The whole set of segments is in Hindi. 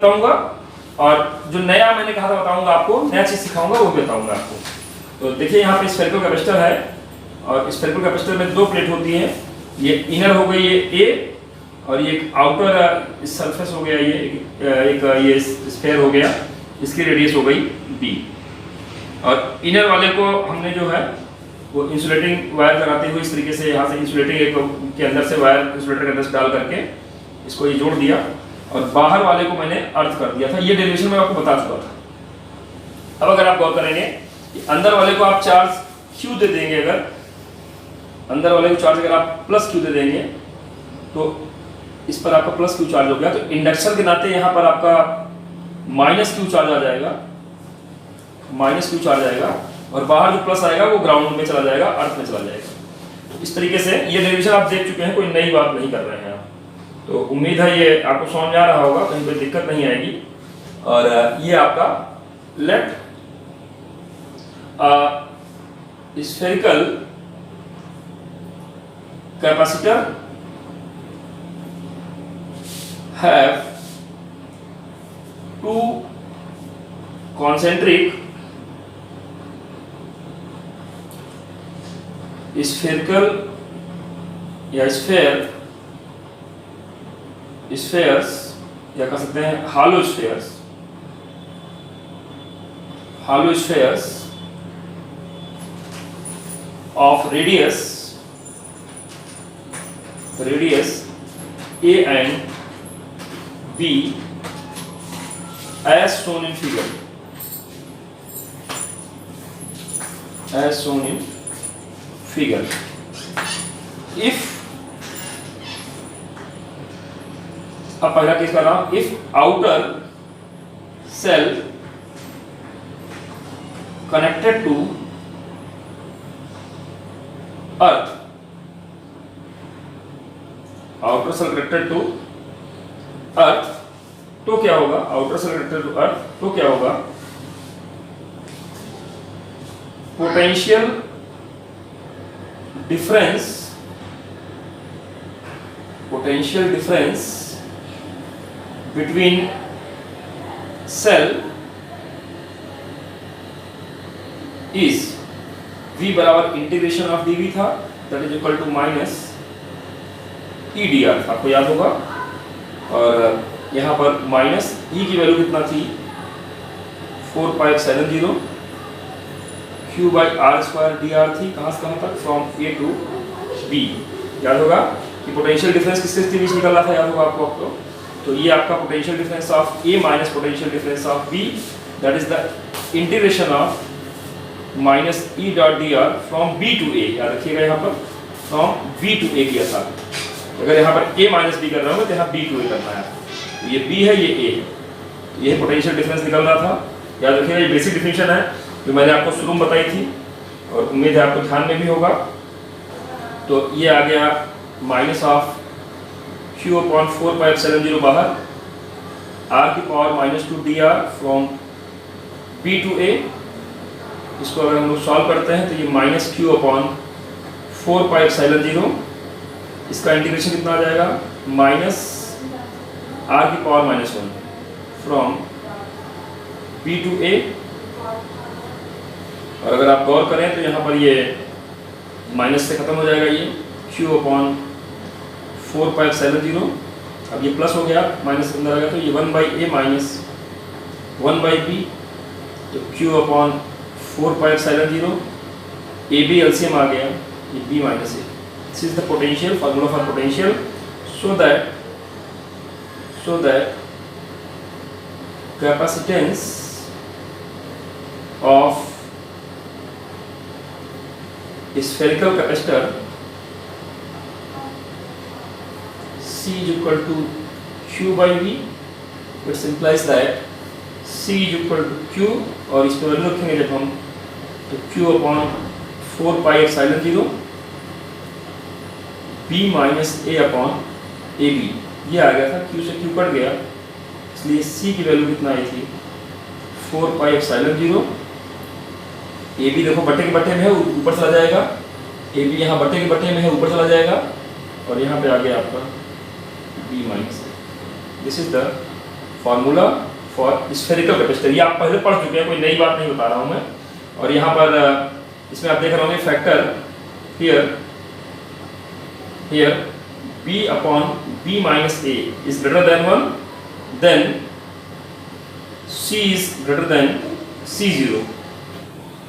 बताऊंगा और जो नया मैंने कहा था बताऊंगा आपको, नया चीज सिखाऊंगा वो भी बताऊंगा आपको। तो देखिए यहाँ पे स्फेरिकल कैपेसिटर है और स्फेरिकल कैपेसिटर में दो प्लेट होती हैं। ये इनर हो गई ये ए और ये एक आउटर सरफेस हो गया, ये स्फेयर हो गया, इसकी रेडियस हो गई बी। और इनर वाले को हमने जो है वो इंसुलेटिंग वायर लगाते हुए इस तरीके से यहाँ से इंसुलेटिंग एक के अंदर से वायर इंसुलेटर के अंदर से डाल करके इसको ये जोड़ दिया और बाहर वाले को मैंने अर्थ कर दिया था। ये डेरिवेशन मैं आपको बता चुका था। अब अगर आप गौर करेंगे कि अंदर वाले को आप चार्ज क्यू दे देंगे, अगर अंदर वाले को चार्ज अगर आप प्लस क्यू दे देंगे तो इस पर आपका प्लस क्यू चार्ज हो गया, तो इंडक्शन के नाते यहाँ पर आपका माइनस क्यू चार्ज आ जाएगा, माइनस क्यू चार्ज आएगा और बाहर जो प्लस आएगा वो ग्राउंड में चला जाएगा, अर्थ में चला जाएगा। तो इस तरीके से ये डेरिवेशन आप देख चुके हैं, कोई नई बात नहीं कर रहे हैं आप। तो उम्मीद है ये आपको समझ आ रहा होगा, कहीं कोई दिक्कत नहीं आएगी। और ये आपका let spherical capacitor have two concentric spherical या spheres या कह सकते हैं hollow spheres of radius a and B as shown in figure, if अब पहला केस कर रहा हूं, if outer cell connected to earth, outer cell connected to अर्थ, तो क्या होगा, outer shell connected to earth, तो क्या होगा, potential difference between shell is V बराबर इंटीग्रेशन ऑफ dV था, that is equal to minus EdR, आपको याद होगा। और यहाँ पर माइनस ई की वैल्यू कितना थी, 4π70 Q/r² dr थी, कहाँ से कहाँ तक, फ्रॉम A टू B। याद होगा कि पोटेंशियल डिफरेंस किसके बीच निकल रहा था, याद होगा आपको। तो ये आपका potential difference of A minus potential difference of B, that is the integration of minus E.dr from B to A। याद रखिएगा यहाँ पर फ्रॉम B टू A किया था। अगर यहाँ पर A माइनस बी कर रहा हूँ तो यहाँ B टू A करना है। तो ये B है, ये A है, ये पोटेंशियल डिफरेंस निकल रहा था। याद रखिएगा ये बेसिक डिफिनेशन है जो मैंने आपको शुरू में बताई थी और उम्मीद है आपको ध्यान में भी होगा। तो ये आ गया माइनस ऑफ Q/4π70 बाहर, R की power -2dr from B to A। इसको अगर हम लोग सॉल्व करते हैं तो ये -Q/4π0, इसका इंटीग्रेशन कितना आ जाएगा, माइनस R की power -1 from B to A। और अगर आप गौर करें तो यहाँ पर ये माइनस से खत्म हो जाएगा, ये Q/4π0, अब ये प्लस हो गया, माइनस अंदर आ गया, तो ये 1/A माइनस 1/B, तो Q/4π0, AB LCM आ गया, ये B minus A। This is the potential formula for potential, so that capacitance of spherical capacitor C is equal to Q/V, which implies that C is equal to Q, और इस पर वैल्यू रखेंगे जब हम तो Q/4π0 B माइनस A/AB, ये आ गया था, Q से Q कट गया, इसलिए C की वैल्यू कितना आई थी, 4π0। AB देखो बट्टे के बट्टे में है, ऊपर चला जाएगा, AB यहाँ बट्टे के बट्टे में है, ऊपर चला जाएगा, और यहाँ पे आ गया आपका B minus. This is the formula for spherical capacitor, ये आप पहले पढ़ चुके हैं, कोई नई बात नहीं बता रहा हूँ मैं। और यहाँ पर इसमें आप देख रहे होंगे factor here b upon b minus a is greater than 1, then c is greater than c0,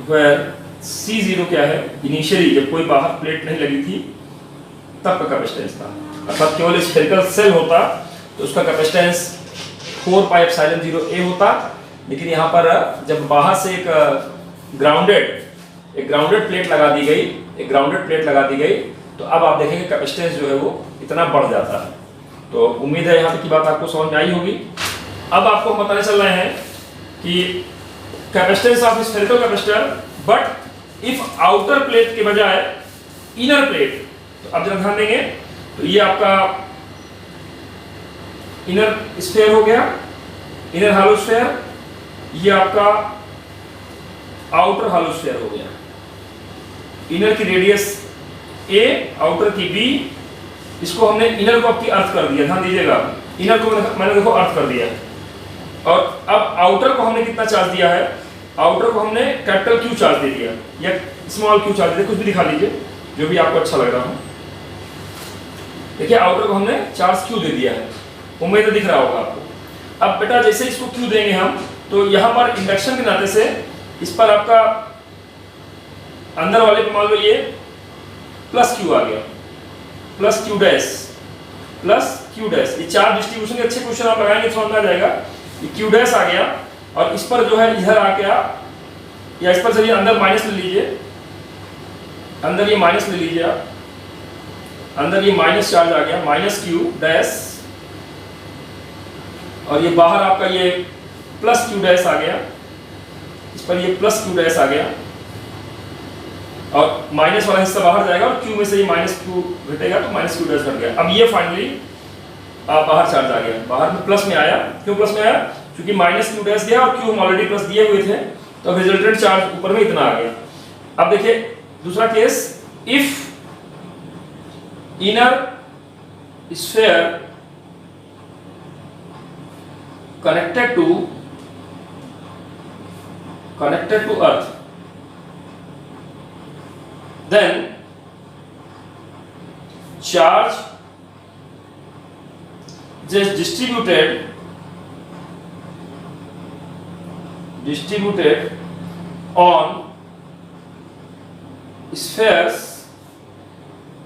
where c0 क्या है, इनिशियली जब कोई बाहर प्लेट नहीं लगी थी तब का कैपेसिटेंस था, अर्थात केवल स्फेरिकल सेल होता तो उसका कैपेसिटेंस 4 पाई एप्सिलॉन 0 a होता। लेकिन यहाँ पर जब बाहर से एक ग्राउंडेड प्लेट लगा दी गई, तो अब आप देखेंगे कैपेसिटेंस जो है वो इतना बढ़ जाता है। तो उम्मीद है यहाँ की बात आपको समझ में आई होगी। अब आपको बताने चल रहे हैं कि capacitance of spherical capacitor but if outer plate के बजाय इनर प्लेट। तो अब जरा ध्यान देंगे, तो ये आपका इनर स्फीयर हो गया, इनर हॉलो स्फीयर, ये आपका आउटर हॉलो स्फीयर हो गया। इनर की रेडियस a, आउटर की b, इसको हमने इनर को आपकी अर्थ कर दिया, ध्यान दीजिएगा, इनर को मैंने देखो अर्थ कर दिया। और अब आउटर को हमने कितना चार्ज दिया है, आउटर को हमने कैपिटल Q चार्ज दे दिया या स्मॉल q चार्ज दे दिया, कुछ भी दिखा लीजिए जो भी आपको अच्छा लग रहा हो। देखिए आउटर को हमने चार्ज Q दे दिया है, उम्मीद दिख रहा होगा आपको। अब बेटा जैसे इसको Q देंगे हम, तो यहाँ पर इंडक्शन के नाते से इस पर आपका अंदर वाले पे मान लो ये प्लस Q आ गया, plus Q dash, plus Q dash. ये चार्ज डिस्ट्रीब्यूशन के अच्छे क्वेश्चन आप लगाएंगे तो समझ में आ जाएगा। ये Q डैश आ गया और इस पर जो है इधर आ गया, या इस पर चलिए अंदर माइनस ले लीजिए, अंदर ये माइनस ले लीजिए आप, अंदर ये माइनस चार्ज आ गया, माइनस Q डैश, और ये बाहर आपका ये प्लस Q डैश आ गया, इस पर ये प्लस Q डैश आ गया, और माइनस वाला हिस्सा बाहर जाएगा और Q में से ये माइनस Q घटेगा तो माइनस Q डैश घट गया। अब ये फाइनली बाहर चार्ज आ गया, बाहर में प्लस में आया। क्यों प्लस में आया? क्योंकि माइनस Q डैश गया और Q हम ऑलरेडी प्लस दिए हुए थे, तो रिजल्टेंट चार्ज ऊपर में इतना आ गया। अब देखिए दूसरा case, if inner sphere connected to earth, then charge just distributed on spheres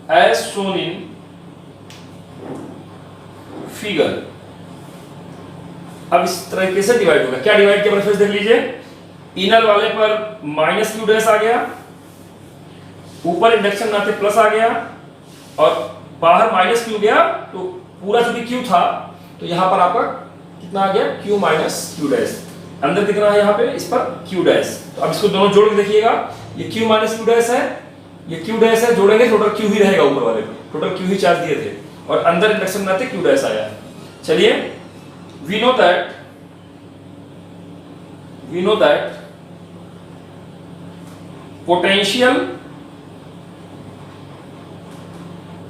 as shown in figure। अब इस तरीके से डिवाइड होगा। क्या डिवाइड किया प्रेफरेंस देख लीजिए, इनर वाले पर माइनस Q डैश आ गया, ऊपर इंडक्शन नाते प्लस आ गया, और बाहर माइनस Q गया, तो पूरा जो भी Q था तो यहाँ पर आपका कितना आ गया, Q माइनस Q डैश। अंदर कितना है यहाँ पे, इस पर Q डैश। तो अब इसको दोनों जोड़ के देखिएगा, ये Q माइनस Q डैश है, ये Q डैश है, जोड़ेंगे टोटल Q ही रहेगा, ऊपर वाले पे टोटल Q ही चार्ज दिए थे, और अंदर इंडक्शन नाते Q डैश आया। चलिए we know that potential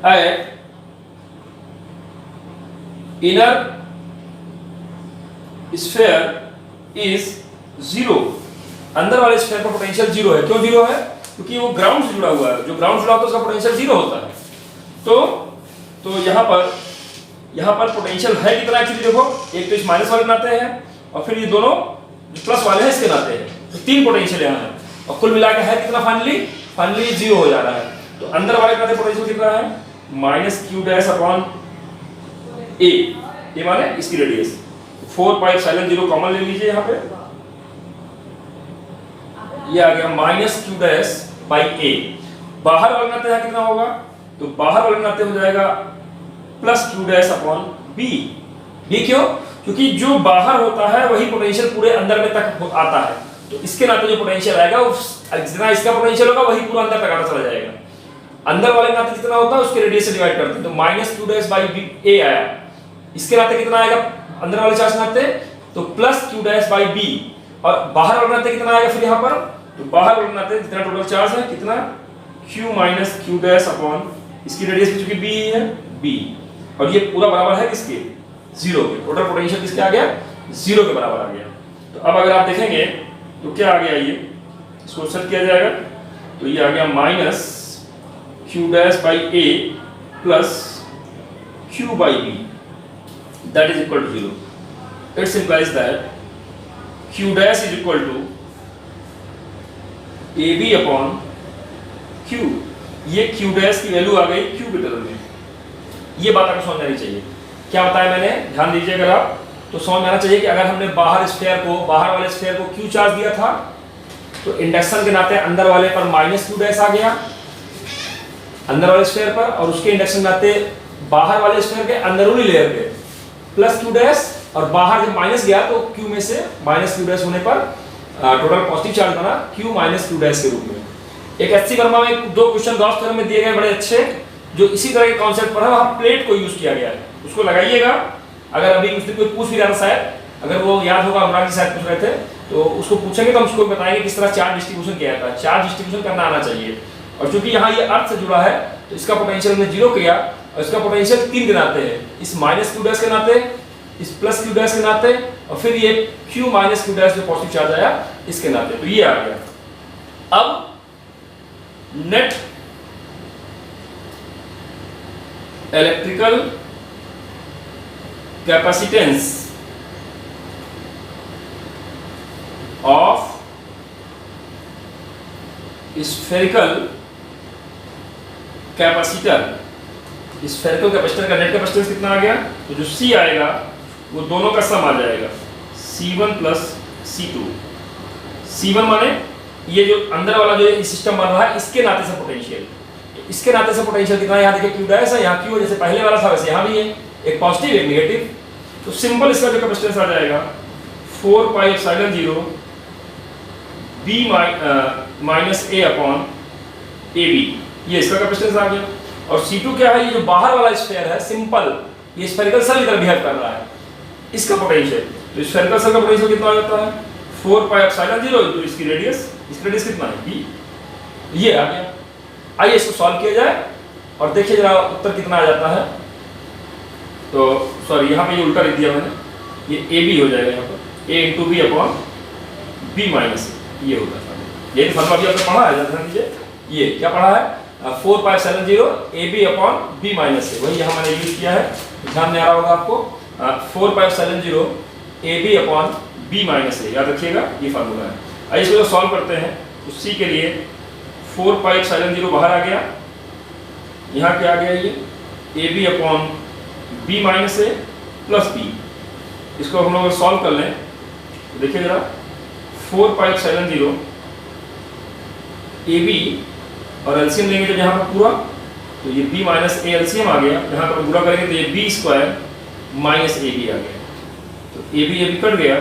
at inner sphere is 0। अंदर वाले स्फीयर का पोटेंशियल 0 है। क्यों 0 है? क्योंकि वो ग्राउंड से जुड़ा हुआ है, जो ग्राउंड जुड़ा होता है उसका पोटेंशियल 0 होता है। तो यहाँ पर पोटेंशियल है कितना एक्चुअली देखो, एक तो इस माइनस वाले नाते हैं और फिर ये दोनों जो प्लस वाले हैं इसके नाते हैं, तो 3 पोटेंशियल यहाँ है, और कुल मिला के है कितना, फाइनली 0 हो जा रहा है। तो अंदर वाले नाते पोटेंशियल कितना है, minus Q dash upon A, ये माने इसकी रेडियस 4 पाई एप्सिलॉन 0 कॉमन ले लीजिए, यहाँ पे ये आ गया minus Q dash by A। बाहर वाले नाते यहाँ कितना होगा, तो बाहर वाले नाते हो जाएगा plus Q dash upon B। क्यों? क्योंकि जो बाहर होता है वही पोटेंशियल पूरे अंदर में तक आता है, तो इसके नाते जो पोटेंशियल आएगा जितना इसका पोटेंशियल होगा वही पूरा अंदर तक आता चला जाएगा। अंदर वाले नाते जितना होता है उसके रेडियस से डिवाइड करते हैं, तो minus Q dash by A आया। इसके नाते कितना आएगा अंदर वाले चार्ज नाते, तो plus Q dash by B, और बाहर वाले नाते कितना आएगा फिर यहाँ पर, तो बाहर वाले नाते जितना टोटल चार्ज है कितना, Q minus Q dash upon इसकी रेडियस भी चूंकि B है B, और ये पूरा बराबर है किसके, 0 के। टोटल पोटेंशियल किसके आ गया, 0 के बराबर आ गया। तो अब अगर आप देखेंगे तो क्या आ गया, ये इसको सेट किया जाएगा तो ये आ गया minus Q dash by A plus Q by B that is equal to 0। It's implies that Q dash is equal to A B upon Q. ये क्यू डैश की वैल्यू आ गई क्यू के टर्म में। ये बात आपको समझ आनी चाहिए। क्या बताया मैंने, ध्यान दीजिए अगर आप, तो समझ में आना चाहिए कि अगर हमने बाहर वाले स्फीयर को क्यू चार्ज दिया था तो इंडक्शन के नाते अंदर वाले पर माइनस क्यू डैश आ गया अंदर वाले स्फीयर पर, और उसके इंडक्शन के नाते बाहर वाले स्फीयर के अंदरूनी लेयर पे प्लस क्यू डैश, और बाहर जब माइनस गया तो क्यू में से माइनस क्यू डैश होने पर टोटल पॉजिटिव चार्ज बना क्यू माइनस क्यू डैश के रूप में। एक एचसी वर्मा में 2 क्वेश्चन गॉस थ्योरम में दिए गए बड़े अच्छे, जो इसी तरह के कॉन्सेप्ट पर है, वहां प्लेट को यूज किया गया है, उसको लगाइएगा। अगर अभी कुछ दिन कोई पूछ भी रहा था शायद, अगर वो याद होगा, अनुराग जी शायद पूछ रहे थे, तो उसको पूछेंगे तो हम उसको बताएंगे किस तरह चार्ज डिस्ट्रीब्यूशन किया जाता है। चार्ज डिस्ट्रीब्यूशन करना आना चाहिए, और चूंकि यहाँ ये अर्थ से जुड़ा है तो इसका पोटेंशियल हमने 0 किया, और इसका पोटेंशियल 3 के नाते है, इस माइनस क्यू डैश के नाते, इस प्लस क्यू डैश के नाते, और फिर ये क्यू माइनस क्यू डैश जो पॉजिटिव चार्ज आया इसके नाते। तो ये आ गया। अब net electrical capacitance of spherical capacitor. Spherical capacitor का नेट कैपेसिटेंस कितना आ गया, तो जो C आएगा वो दोनों का सम आ जाएगा, C1 प्लस C2। C1 माने ये जो अंदर वाला जो सिस्टम बन रहा है इसके नाते से पोटेंशियल, इसके नाते से पोटेंशियल कितना है, यहाँ देखिए क्यू डैश है, यहाँ क्यू जैसे पहले वाला था वैसे यहाँ भी है, एक पॉजिटिव एक नेगेटिव। तो सिंपल इसका जो कैपेसिटेंस आ जाएगा 4 pi epsilon 0 B minus A upon AB, ये इसका कैपेसिटेंस आ गया। और C2 क्या है, ये जो बाहर वाला स्फीयर है सिंपल, ये स्फेरिकल सेल की तरह बिहेव कर रहा है, इसका पोटेंशियल। तो स्फेरिकल सेल का पोटेंशियल कितना आ जाता है 4 पाई एप्सिलॉन 0 इनटू इसकी रेडियस कितना है B, ये आ गया। आइए इसको सॉल्व किया जाए और देखिए जरा उत्तर कितना आ जाता है। तो सॉरी यहाँ पे ये उल्टा लिख दिया मैंने, ये AB हो जाएगा यहाँ पर, A into B upon B minus ये होगा। ये फॉर्मूला भी आपने पढ़ा है, ध्यान दीजिए, ये क्या पढ़ा है 4 pi epsilon 0 AB upon B minus A, वही यहाँ मैंने यूज किया है, ध्यान में आ रहा होगा आपको। 4 pi epsilon 0 AB upon B minus A, याद रखिएगा ये फार्मूला है। आइए इसको सॉल्व करते हैं। तो C के लिए 4 पाई एप्सिलॉन 0 बाहर आ गया, यहाँ क्या आ गया, ये AB अपॉन B माइनस ए प्लस B। इसको हम लोग सॉल्व कर लें तो देखिए जरा 4 पाई एप्सिलॉन 0 AB और एलसीएम लेंगे जब यहाँ पर पूरा, तो ये B माइनस ए एलसीएम आ गया, यहाँ पर पूरा करेंगे तो ये B स्क्वायर माइनस AB आ गया। तो AB कट गया,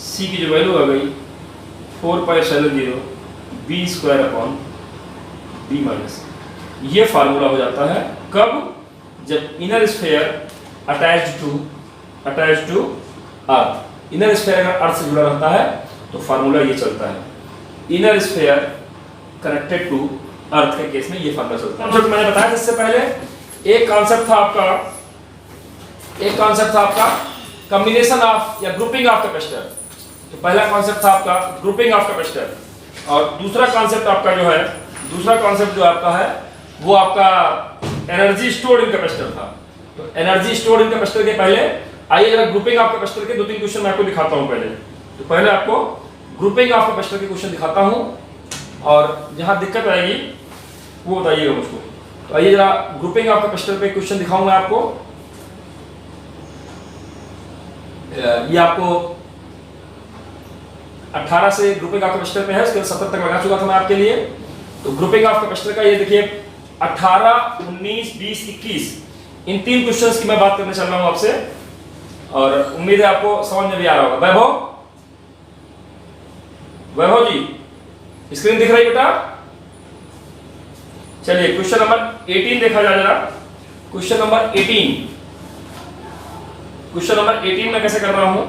C की जो वैल्यू आ गई 4 pi epsilon 0 B square upon B minus. ये फार्मूला हो जाता है कब, जब inner sphere attached to earth. Inner sphere अगर अर्थ से जुड़ा रहता है तो फार्मूला ये चलता है, inner sphere connected to earth के केस में ये फार्मूला चलता है। मैंने बताया इससे पहले एक कॉन्सेप्ट था आपका कॉम्बिनेशन ऑफ या ग्रुपिंग ऑफ कैपेसिटर। तो पहला कॉन्सेप्ट था आपका ग्रुपिंग ऑफ कैपेसिटर, और दूसरा कॉन्सेप्ट आपका जो आपका है वो आपका एनर्जी स्टोर्ड इन कैपेसिटर था। तो एनर्जी स्टोर्ड इन कैपेसिटर के पहले आइए जरा ग्रुपिंग ऑफ कैपेसिटर के 2-3 क्वेश्चन मैं आपको दिखाता हूं पहले। तो पहले आपको ग्रुपिंग ऑफ कैपेसिटर के क्वेश्चन दिखाता हूं, और जहां दिक्कत आएगी वो बताइएगा मुझको। तो आइए जरा ग्रुपिंग ऑफ कैपेसिटर पे क्वेश्चन दिखाऊंगा आपको। ये आपको 18 से ग्रुपिंग ऑफ कैपेसिटर पे है, इसके 70 तक लगा चुका था मैं आपके लिए। तो ग्रुपिंग ऑफ कैपेसिटर का ये देखिए 18, 19, 20, 21 इन 3 क्वेश्चंस की मैं बात करने चल रहा हूं आपसे, और उम्मीद है आपको समझ में भी आ रहा होगा। वैभव जी स्क्रीन दिख रही बेटा? चलिए क्वेश्चन नंबर 18 देखा जाए जरा। क्वेश्चन नंबर 18 में कैसे कर रहा हूं,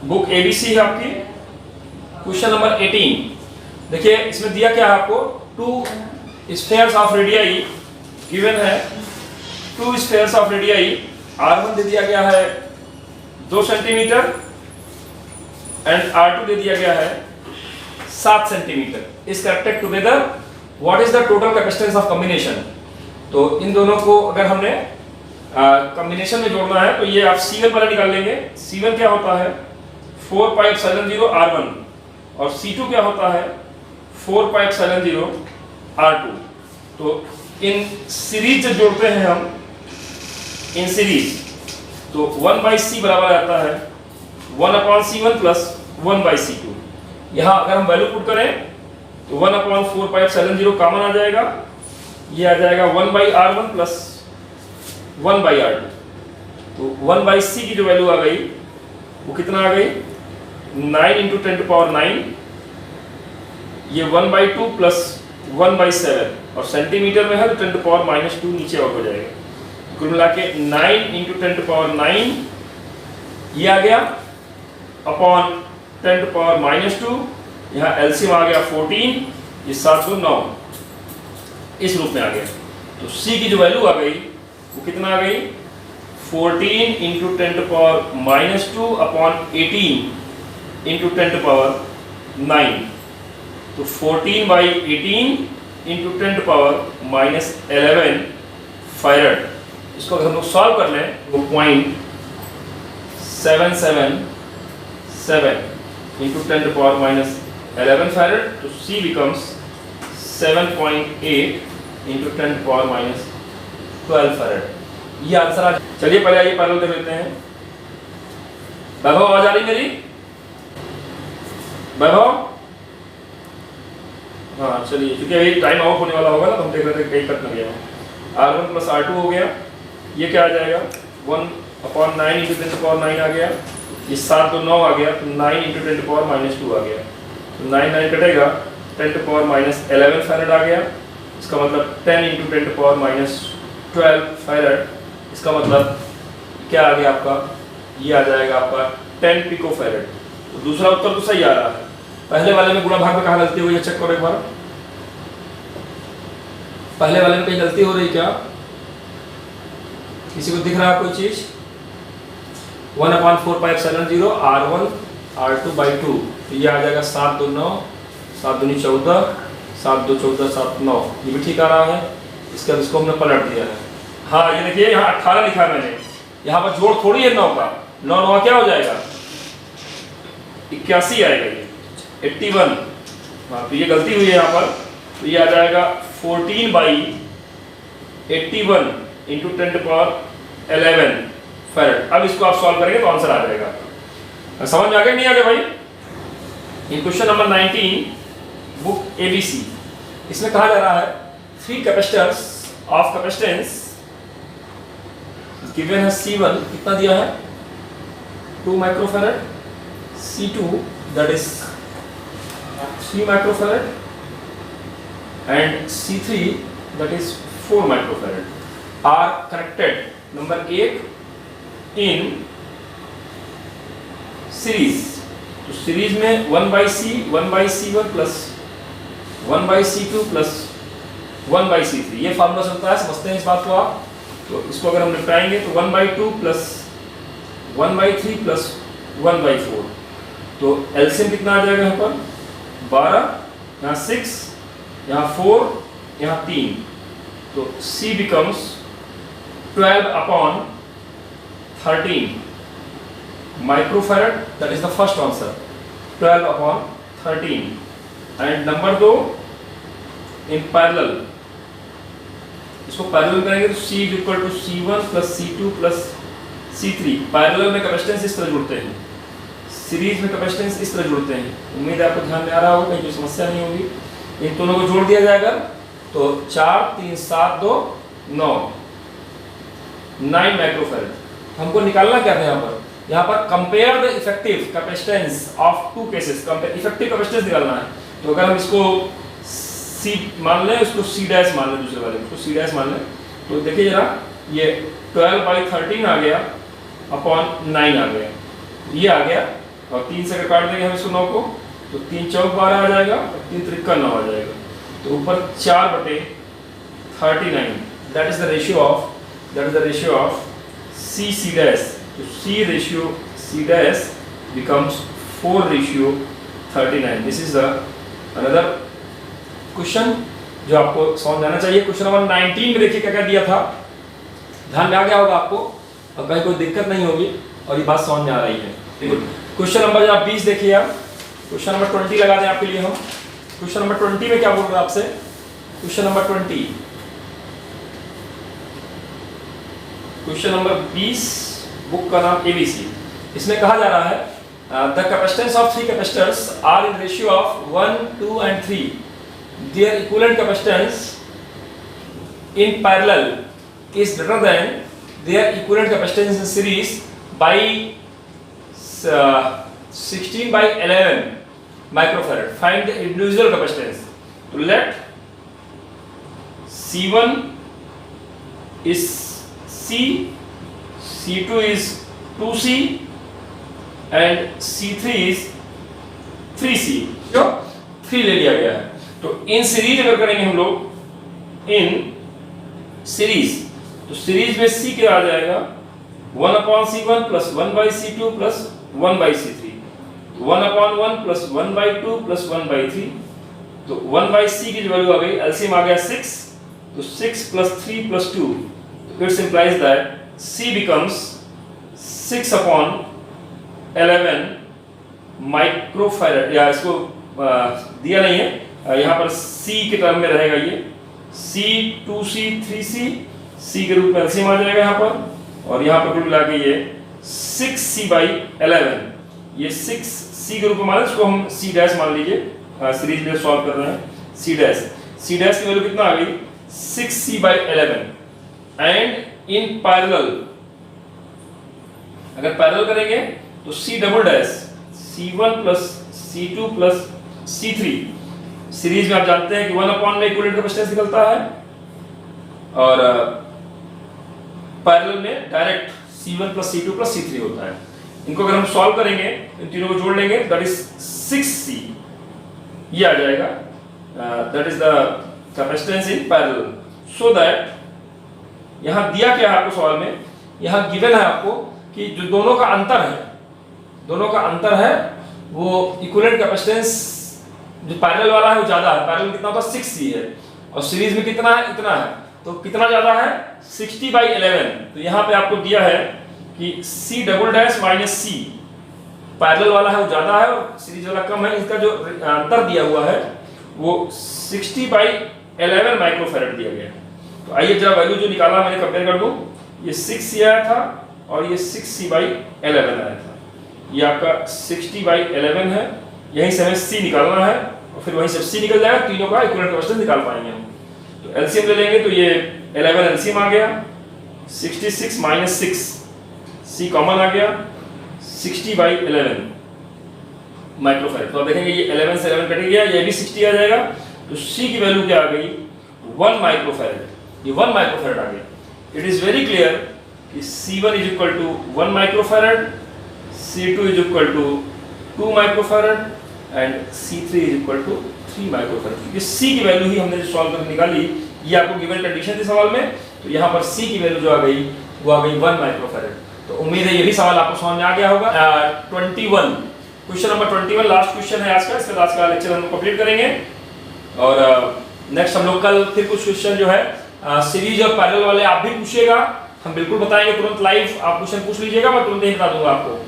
बुक ABC है आपकी। क्वेश्चन नंबर 18 देखिए, इसमें दिया क्या है आपको, 2 स्फीयर्स ऑफ रेडियाई गिवन है, 2 स्फीयर्स ऑफ रेडियाई, R1 दे दिया गया है 2 सेंटीमीटर एंड R2 दे दिया गया है 7 सेंटीमीटर। इस connected together what is the total capacitance of combination. तो इन दोनों को अगर हमने कॉम्बिनेशन में जोड़ना है तो ये आप C1 पहले निकाल लेंगे। C1 क्या होता है 4 पाई एप्सिलॉन 0 R1 और C2 क्या होता है 4 पाई एप्सिलॉन 0 R2। तो इन सीरीज जब जोड़ते हैं हम इन सीरीज तो 1/C बराबर आता है 1/C1 प्लस 1/C2। यहाँ अगर हम वैल्यू पुट करें तो 1/4 पाई एप्सिलॉन 0 कॉमन आ जाएगा, ये आ जाएगा 1/R1 प्लस 1/R2। तो 1/C की जो वैल्यू आ गई वो कितना आ गई 9 × 10⁹, ये 1/2 प्लस 1/7 और सेंटीमीटर में है तो 10⁻⁻² नीचे आउट हो जाएगा। कुल मिला के 9 × 10⁻⁹ ये आ गया अपॉन 10⁻⁻²। यहाँ एलसीएम आ गया 14, ये 7 2 9 इस रूप में आ गया। तो C की जो वैल्यू आ गई वो कितना आ गई 14 × 10⁻⁻² अपॉन 18 × 10⁻⁹। तो 14/18 × 10⁻11 फैरड। इसको अगर हम लोग सॉल्व कर लें वो 0.777 × 10⁻11 फैरड। तो C becomes 7.8 × 10⁻12 फैरड। ये आंसर आ। चलिए पहले आइए पैरेलल देख लेते हैं। वैभव आवाज आ रही मेरी? वैभव हाँ चलिए, क्योंकि अभी टाइम आउट होने वाला होगा ना तो हम देख रहे थे कहीं कट ना गया। R1 प्लस R2 हो गया, ये क्या आ जाएगा 1/9 × 10⁻9 आ गया, ये 7 2 9 आ गया तो 9 × 10⁻⁻² आ गया। तो 9 9 कटेगा 10⁻11 फैरड आ गया। इसका मतलब 10 × 10⁻12 फैरड। इसका मतलब क्या आ गया आपका, ये आ जाएगा आपका 10 पिको फैरड। तो दूसरा उत्तर तो सही आ रहा है। पहले वाले में गुणा भाग में कहाँ गलती हुई है चेक करो एक बार। पहले वाले में कहीं गलती हो रही क्या? किसी को दिख रहा है कोई चीज? 1/4 पाई एप्सिलॉन 0 R1 R2/2। तो ये आ जाएगा 7 2 9 7 दूनी 14 7 2 14 7 9। ये भी ठीक आ रहा है। इसको हमने पलट दिया है। हाँ ये देखिए यहाँ 18 लिखा है मैंने, यहाँ पर जोड़ थोड़ी है 9 का। 9 9 क्या हो जाएगा 81 आएगा, ये 81। हाँ तो ये गलती हुई है यहाँ पर। तो ये आ जाएगा 14/81 × 10⁻11 फैरड। अब इसको आप सॉल्व करेंगे तो आंसर आ जाएगा। समझ में आ गया नहीं आ गया भाई? इन क्वेश्चन नंबर 19 बुक ABC, इसमें कहा जा रहा है 3 कैपेसिटर्स ऑफ कैपेसिटेंस गिवन है C1 कितना दिया है 2 microfarad, C2 that is 3 microfarad and C3 that is 4 microfarad are connected number 1 in series। तो सीरीज में 1/C 1/C1 plus 1/C2 plus 1/C3 ये फार्मूला चलता है, समझते हैं इस बात को आप। तो इसको अगर हम निपटाएंगे तो 1/2 प्लस 1/3 प्लस 1/4। तो एलसीएम कितना आ जाएगा यहाँ पर 12, यहाँ 6, यहाँ 4, यहाँ 3। तो C becomes 12/13 microfarad, that is the first answer 12/13। and number 2 in parallel, इसको पैरेलल करेंगे तो C = C1 plus C2 plus C3। Parallel में कैपेसिटेंस इस तरह जुड़ते हैं, सीरीज में कैपेसिटेंस इस तरह जुड़ते हैं। उम्मीद है आपको ध्यान में आ रहा होगा, कहीं कोई समस्या नहीं होगी। इन दोनों को जोड़ दिया जाएगा तो 4 3 7 2 9 माइक्रोफैरड। हमको निकालना क्या था यहाँ पर compare the effective capacitance of 2 cases. Effective capacitance निकालना है। तो अगर हम इसको C मान लें, इसको C डैश मान लें, दूसरे वाले को C डैश मान लें, तो देखिए जरा ये 12/13 आ गया अपॉन 9 आ गया, ये आ गया। और 3 से अगर काट देंगे हम इसको 9 को तो 3 चौक 12 आ जाएगा और 3 त्रिका 9 आ जाएगा। तो ऊपर 4/39 that is the ratio of C dash. तो C ratio C dash becomes 4:39. This is the another question जो आपको समझ आना चाहिए। क्वेश्चन नंबर 19 में देखिए क्या क्या दिया था, ध्यान में आ गया होगा आपको और कहीं कोई दिक्कत नहीं होगी और ये बात समझ में आ रही है। क्वेश्चन नंबर 20 देखिए आप, क्वेश्चन नंबर 20 लगा दें आपके लिए हम। क्वेश्चन नंबर 20 में क्या बोल रहे हैं आपसे, question number 20, question number 20 book का नाम ABC। इसमें कहा जा रहा है the capacitance of 3 capacitors are in ratio of 1, 2 and 3। Their equivalent capacitance in parallel is greater than their equivalent capacitance in series by 16/11 microfarad. Find the individual capacitance. So let C1 is C, C2 is 2C and C3 is 3C। जो 3 ले लिया गया है। तो इन सीरीज अगर करेंगे हम लोग इन सीरीज, तो सीरीज में C क्या आ जाएगा 1/C1 plus 1/C2 plus 1/C3, 1/1 plus 1/2 plus 1/3। तो 1/C की जो वैल्यू आ गई, एलसीएम आ गया 6, तो 6 plus 3 plus 2, it implies that C becomes 6/11 microfarad. या इसको दिया नहीं है, यहाँ पर C के टर्म में रहेगा ये C, 2C, 3C, C के रूप में एलसीएम आ जाएगा यहाँ पर, और यहाँ पर मिला के ये 6C/11, ये 6C के रूप में मान, इसको हम C डैश मान लीजिए, सीरीज में सॉल्व कर रहे हैं। C डैश की वैल्यू कितना आ गई 6C/11 एंड इन पैरेलल, अगर पैरेलल करेंगे तो C double dash C1 plus C2 plus C3। Series में आप जानते हैं कि 1/1 में इक्विवेलेंट कैपेसिटेंस निकलता है, और पैरेलल में direct C1 plus C2 plus C3 होता है। इनको अगर हम सॉल्व करेंगे, इन तीनों को जोड़ लेंगे, दैट इज 6C, ये आ जाएगा, that is the capacitance in parallel. So that यहां दिया क्या है आपको सवाल में, यहां गिवन है आपको कि जो दोनों का अंतर है वो इक्विवेलेंट कैपेसिटेंस जो पैरेलल वाला है वो ज्यादा है। पैरेलल कितना होता है 6C है, और सीरीज में कितना है, इतना है, तो कितना ज्यादा है 60/11। तो यहाँ पे आपको दिया है कि C double dash minus C, parallel वाला है वो ज्यादा है और सीरीज वाला कम है। इसका जो अंतर दिया हुआ है वो 60/11 माइक्रोफैरड दिया गया है। तो आइए जरा वैल्यू जो निकाला मैंने कंपेयर कर दूं, ये 6C आया था और ये 6C/11 आया था। ये आपका 60/11 है, यहीं से हमें C निकालना है और फिर वहीं से C निकल जाएगा, तीनों का इक्विवेलेंट कैपेसिटेंस निकाल पाएंगे हम। तो एलसीएम ले लेंगे तो ये 11 एलसीएम आ गया, 66 माइनस 6 C कॉमन आ गया, 60/11 माइक्रोफैरड। तो आप देखेंगे ये 11 से 11 कट गया, ये भी 60 आ जाएगा। तो C की वैल्यू क्या आ गई 1 माइक्रोफैरड, ये 1 माइक्रोफैरड आ गया। इट इज वेरी क्लियर कि C1 is equal to 1 microfarad, C2 is equal to 2 microfarad and C3 is equal to 3 microfarad. क्योंकि C की वैल्यू ही हमने जो सॉल्व करके निकाली, ये आपको गिवन कंडीशन थी सवाल में, तो यहाँ पर C की वैल्यू जो आ गई वो आ गई 1 माइक्रोफैरड। तो उम्मीद है ये भी सवाल आपको समझ में आ गया होगा। 21 क्वेश्चन नंबर 21 लास्ट क्वेश्चन है आज का, इसके बाद का लेक्चर हम कंप्लीट करेंगे, और नेक्स्ट हम लोग कल फिर कुछ क्वेश्चन जो है सीरीज और पैरेलल वाले आप भी पूछिएगा, हम बिल्कुल बताएंगे, तुरंत लाइव आप क्वेश्चन पूछ लीजिएगा, मैं तुरंत ही बता दूंगा आपको।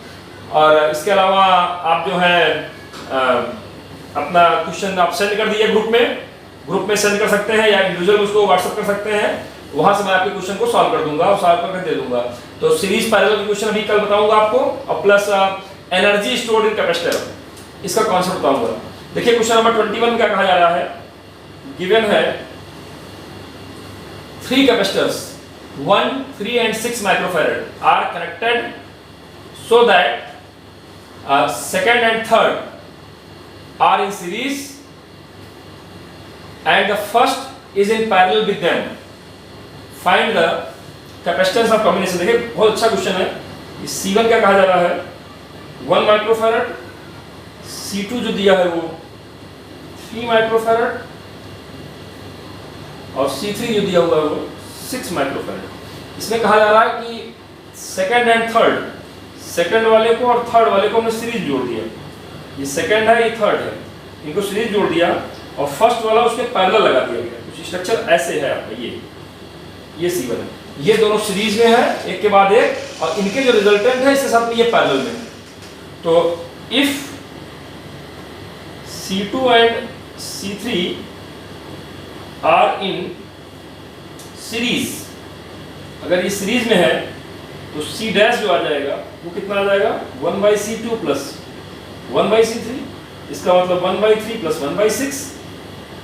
और इसके अलावा आप जो है अपना क्वेश्चन आप सेंड कर दीजिए ग्रुप में सेंड कर सकते हैं, या इंडिविजुअल उसको व्हाट्सएप कर सकते हैं, वहां से मैं आपके क्वेश्चन को सॉल्व कर दूंगा और सॉल्व करके दे दूंगा। तो सीरीज पैरेलल के क्वेश्चन अभी कल बताऊंगा आपको, और plus energy stored in capacitor, इसका कॉन्सेप्ट बताऊंगा। देखिए क्वेश्चन नंबर 21 में क्या कहा जा रहा है, गिवन है 3 capacitors 1, 3 and 6 microfarad are connected so that second and third are in series and the first is in parallel with them. Find the capacitance of combination। देखिए बहुत अच्छा क्वेश्चन है। C1 क्या कहा जा रहा है 1 माइक्रोफैरड, C2 जो दिया है वो 3 माइक्रोफैरड, और C3 जो दिया हुआ है वो 6 माइक्रोफैरड। इसमें कहा जा रहा है कि सेकेंड एंड थर्ड सेकंड वाले को और थर्ड वाले को हमने सीरीज जोड़ दिया, ये सेकंड है ये थर्ड है, इनको सीरीज जोड़ दिया और फर्स्ट वाला उसके पैरेलल लगा दिया गया। कुछ स्ट्रक्चर ऐसे है आपका, ये C1 है, ये दोनों सीरीज में है एक के बाद एक, और इनके जो रिजल्टेंट है इसके साथ में ये पैरेलल में है। तो if C2 and C3 are in series, अगर ये सीरीज में है तो C डैश जो आ जाएगा वो कितना आ जाएगा 1/C2 प्लस 1/C3, इसका मतलब 1/3 प्लस 1/6।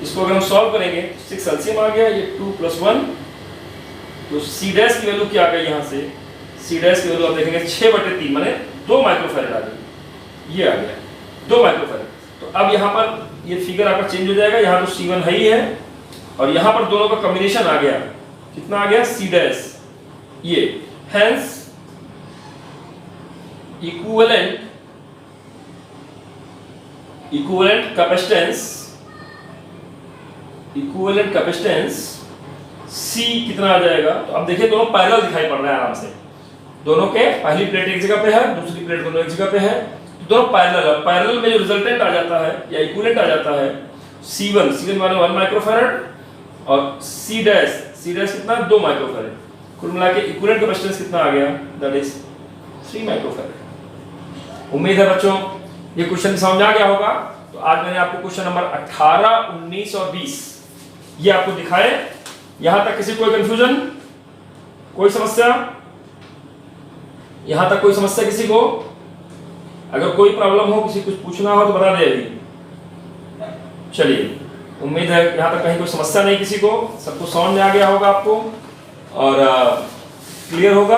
इसको अगर हम सॉल्व करेंगे 6 एलसीएम आ गया, ये 2 + 1, तो C डैश की वैल्यू क्या आ गई यहाँ से, C डैश की वैल्यू आप देखेंगे 6/3 माने 2 माइक्रोफैरड आ गई, ये आ गया 2 माइक्रोफैरड। तो अब यहाँ पर ये फिगर आपका चेंज हो जाएगा, यहाँ तो C1 है ही है और यहाँ पर दोनों का कॉम्बिनेशन आ गया, कितना आ गया C डैश, ये हेंस इक्विवेलेंट कैपेसिटेंस C कितना आ जाएगा। तो अब देखिए दोनों पैरेलल दिखाई पड़ रहा है आराम से, दोनों के पहली प्लेट एक जगह पे है, दूसरी प्लेट दोनों एक जगह पे है, तो दोनों पैरेलल है। पैरेलल में जो रिजल्टेंट आ जाता है या इक्विवेलेंट आ जाता है C1 माने 1 माइक्रोफैरड और C डैश कितना 2 माइक्रोफैरड, कुल मिला के इक्विवेलेंट कैपेसिटेंस कितना आ गया, दैट इज 3 माइक्रोफैरड। उम्मीद है बच्चों ये क्वेश्चन समझ आ गया होगा। तो आज मैंने आपको क्वेश्चन नंबर 18, 19 और 20 ये आपको दिखाए। यहां तक किसी कोई कंफ्यूजन, कोई समस्या, यहां तक कोई समस्या किसी को? अगर कोई प्रॉब्लम हो, किसी कुछ पूछना हो तो बता दे अभी। चलिए, उम्मीद है यहां तक कहीं कोई समस्या नहीं किसी को, सबको समझ में आ गया होगा आपको और क्लियर होगा।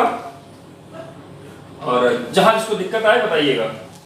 और जहां जिसको दिक्कत आए बताइएगा।